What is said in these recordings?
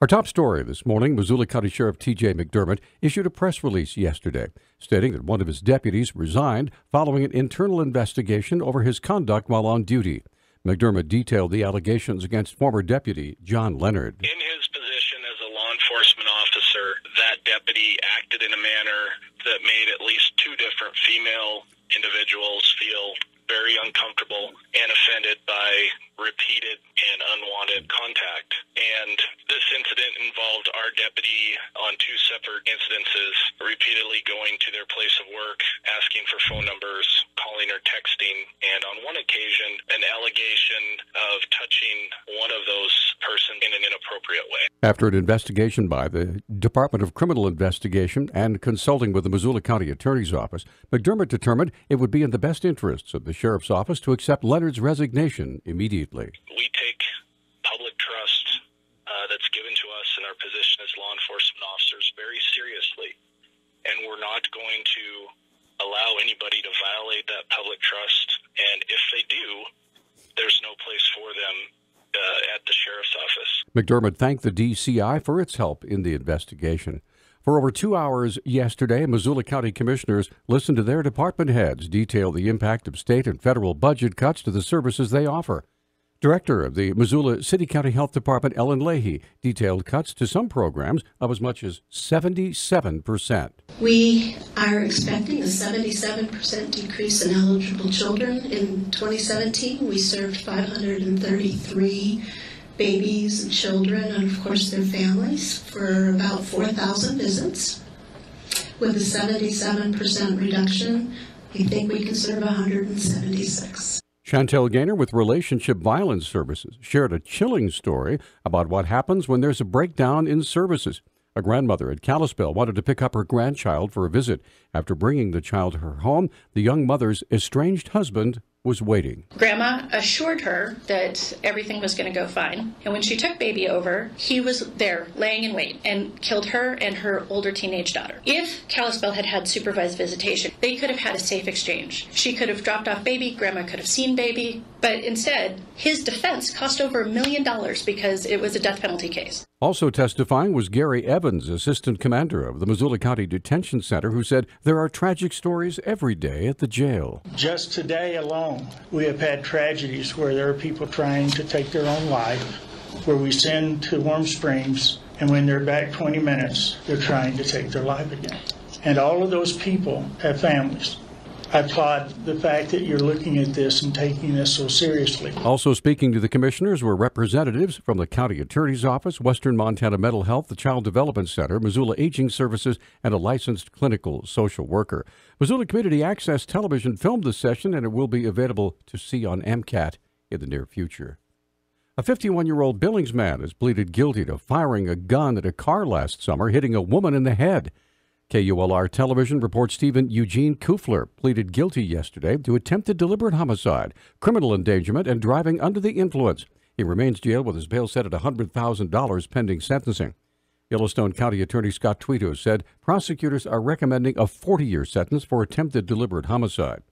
Our top story this morning, Missoula County Sheriff T.J. McDermott issued a press release yesterday stating that one of his deputies resigned following an internal investigation over his conduct while on duty. McDermott detailed the allegations against former deputy John Leonard. In his position as a law enforcement officer, that deputy acted in a manner that made at least two different female individuals feel very uncomfortable and offended by repeated and unwanted contact. And this incident involved our deputy on two separate incidences, repeatedly going to their place of work, asking for phone numbers, calling or texting, and on one occasion, an allegation of touching one of those persons in an inappropriate way. After an investigation by the Department of Criminal Investigation and consulting with the Missoula County Attorney's Office, McDermott determined it would be in the best interests of the Sheriff's Office to accept Leonard's resignation immediately. We take public trust that's given to us in our position as law enforcement officers very seriously, and we're not going to allow anybody to violate that public trust, and if they do, there's no place for them at the Sheriff's Office. McDermott thanked the DCI for its help in the investigation. For over 2 hours yesterday, Missoula County commissioners listened to their department heads detail the impact of state and federal budget cuts to the services they offer. Director of the Missoula City County Health Department, Ellen Leahy, detailed cuts to some programs of as much as 77%. We are expecting a 77% decrease in eligible children. In 2017, we served 533 babies and children, and of course their families, for about 4,000 visits. With a 77% reduction, we think we can serve 176. Chantel Gaynor with Relationship Violence Services shared a chilling story about what happens when there's a breakdown in services. A grandmother at Kalispell wanted to pick up her grandchild for a visit. After bringing the child to her home, the young mother's estranged husband was waiting. Grandma assured her that everything was going to go fine. And when she took baby over, he was there laying in wait and killed her and her older teenage daughter. If Kalispell had had supervised visitation, they could have had a safe exchange. She could have dropped off baby, grandma could have seen baby, but instead, his defense cost over $1 million because it was a death penalty case. Also testifying was Gary Evans, assistant commander of the Missoula County Detention Center, who said there are tragic stories every day at the jail. Just today alone, we have had tragedies where there are people trying to take their own life, where we send to Warm Springs, and when they're back 20 minutes, they're trying to take their life again. And all of those people have families. I applaud the fact that you're looking at this and taking this so seriously. Also speaking to the commissioners were representatives from the County Attorney's Office, Western Montana Mental Health, the Child Development Center, Missoula Aging Services, and a licensed clinical social worker. Missoula Community Access Television filmed the session, and it will be available to see on MCAT in the near future. A 51-year-old Billings man has pleaded guilty to firing a gun at a car last summer, hitting a woman in the head. KULR Television reports Stephen Eugene Kufler pleaded guilty yesterday to attempted deliberate homicide, criminal endangerment, and driving under the influence. He remains jailed with his bail set at $100,000 pending sentencing. Yellowstone County Attorney Scott Tweeto said prosecutors are recommending a 40-year sentence for attempted deliberate homicide.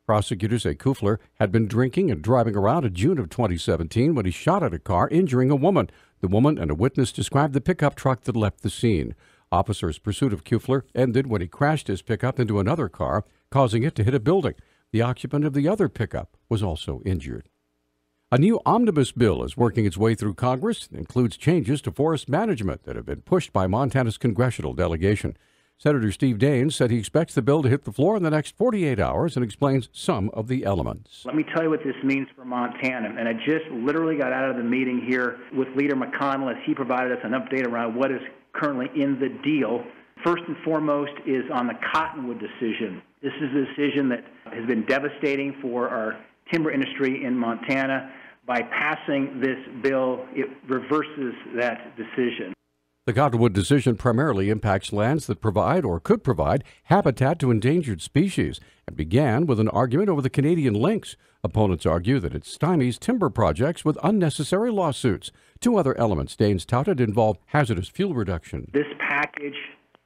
Prosecutors say Kufler had been drinking and driving around in June of 2017 when he shot at a car, injuring a woman. The woman and a witness described the pickup truck that left the scene. Officers' pursuit of Kufler ended when he crashed his pickup into another car, causing it to hit a building. The occupant of the other pickup was also injured. A new omnibus bill is working its way through Congress. It includes changes to forest management that have been pushed by Montana's congressional delegation. Senator Steve Daines said he expects the bill to hit the floor in the next 48 hours and explains some of the elements. Let me tell you what this means for Montana. And I just literally got out of the meeting here with Leader McConnell as he provided us an update around what is currently in the deal. First and foremost is on the Cottonwood decision. This is a decision that has been devastating for our timber industry in Montana. By passing this bill, it reverses that decision. The Cottonwood decision primarily impacts lands that provide or could provide habitat to endangered species and began with an argument over the Canadian lynx. Opponents argue that it stymies timber projects with unnecessary lawsuits. Two other elements Daines touted involve hazardous fuel reduction. This package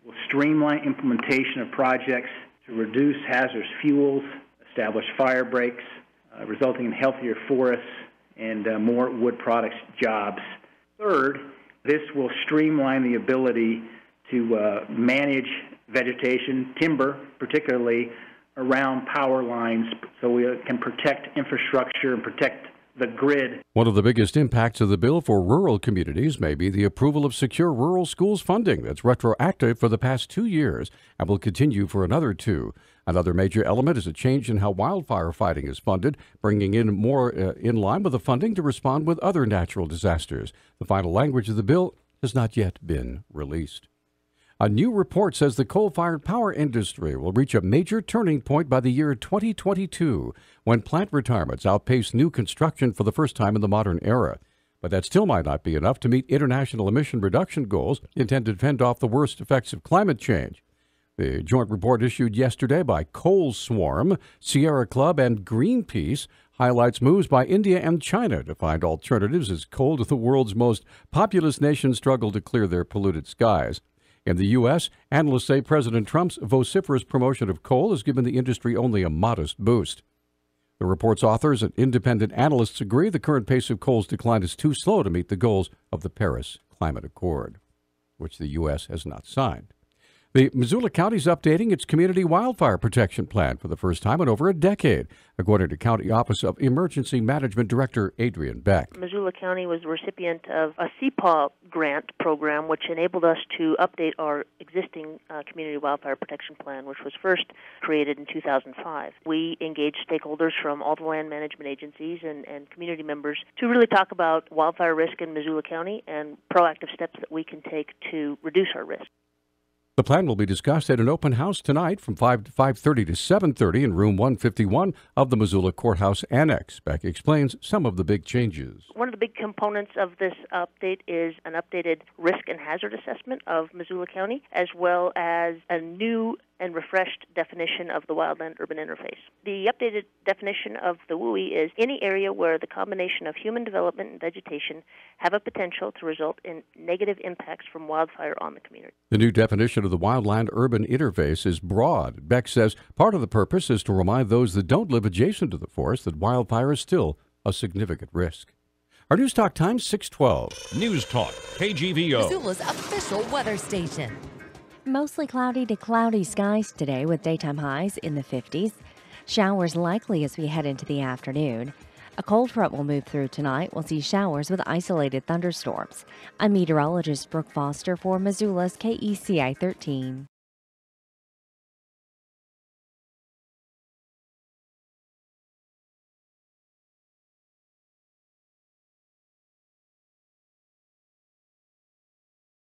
will streamline implementation of projects to reduce hazardous fuels, establish fire breaks, resulting in healthier forests and more wood products jobs. Third, This will streamline the ability to manage vegetation, timber particularly, around power lines so we can protect infrastructure and protect the grid. One of the biggest impacts of the bill for rural communities may be the approval of secure rural schools funding that's retroactive for the past 2 years and will continue for another 2. Another major element is a change in how wildfire fighting is funded, bringing in more in line with the funding to respond with other natural disasters. The final language of the bill has not yet been released. A new report says the coal-fired power industry will reach a major turning point by the year 2022, when plant retirements outpace new construction for the first time in the modern era. But that still might not be enough to meet international emission reduction goals intended to fend off the worst effects of climate change. The joint report issued yesterday by Coal Swarm, Sierra Club, and Greenpeace highlights moves by India and China to find alternatives as coal to the world's most populous nations struggle to clear their polluted skies. In the U.S., analysts say President Trump's vociferous promotion of coal has given the industry only a modest boost. The report's authors and independent analysts agree the current pace of coal's decline is too slow to meet the goals of the Paris Climate Accord, which the U.S. has not signed. The Missoula County is updating its community wildfire protection plan for the first time in over a decade, according to County Office of Emergency Management Director Adrian Beck. Missoula County was the recipient of a CPAW grant program, which enabled us to update our existing community wildfire protection plan, which was first created in 2005. We engaged stakeholders from all the land management agencies and community members to really talk about wildfire risk in Missoula County and proactive steps that we can take to reduce our risk. The plan will be discussed at an open house tonight from 5:30 to 7:30 in room 151 of the Missoula Courthouse Annex. Beck explains some of the big changes. One of the big components of this update is an updated risk and hazard assessment of Missoula County, as well as a new and refreshed definition of the wildland-urban interface. The updated definition of the WUI is any area where the combination of human development and vegetation have a potential to result in negative impacts from wildfire on the community. The new definition of the wildland-urban interface is broad. Beck says part of the purpose is to remind those that don't live adjacent to the forest that wildfire is still a significant risk. Our Newstalk time, 6:12. Newstalk, KGVO. Missoula's official weather station. Mostly cloudy to cloudy skies today with daytime highs in the 50s. Showers likely as we head into the afternoon. A cold front will move through tonight. We'll see showers with isolated thunderstorms. I'm meteorologist Brooke Foster for Missoula's KECI 13.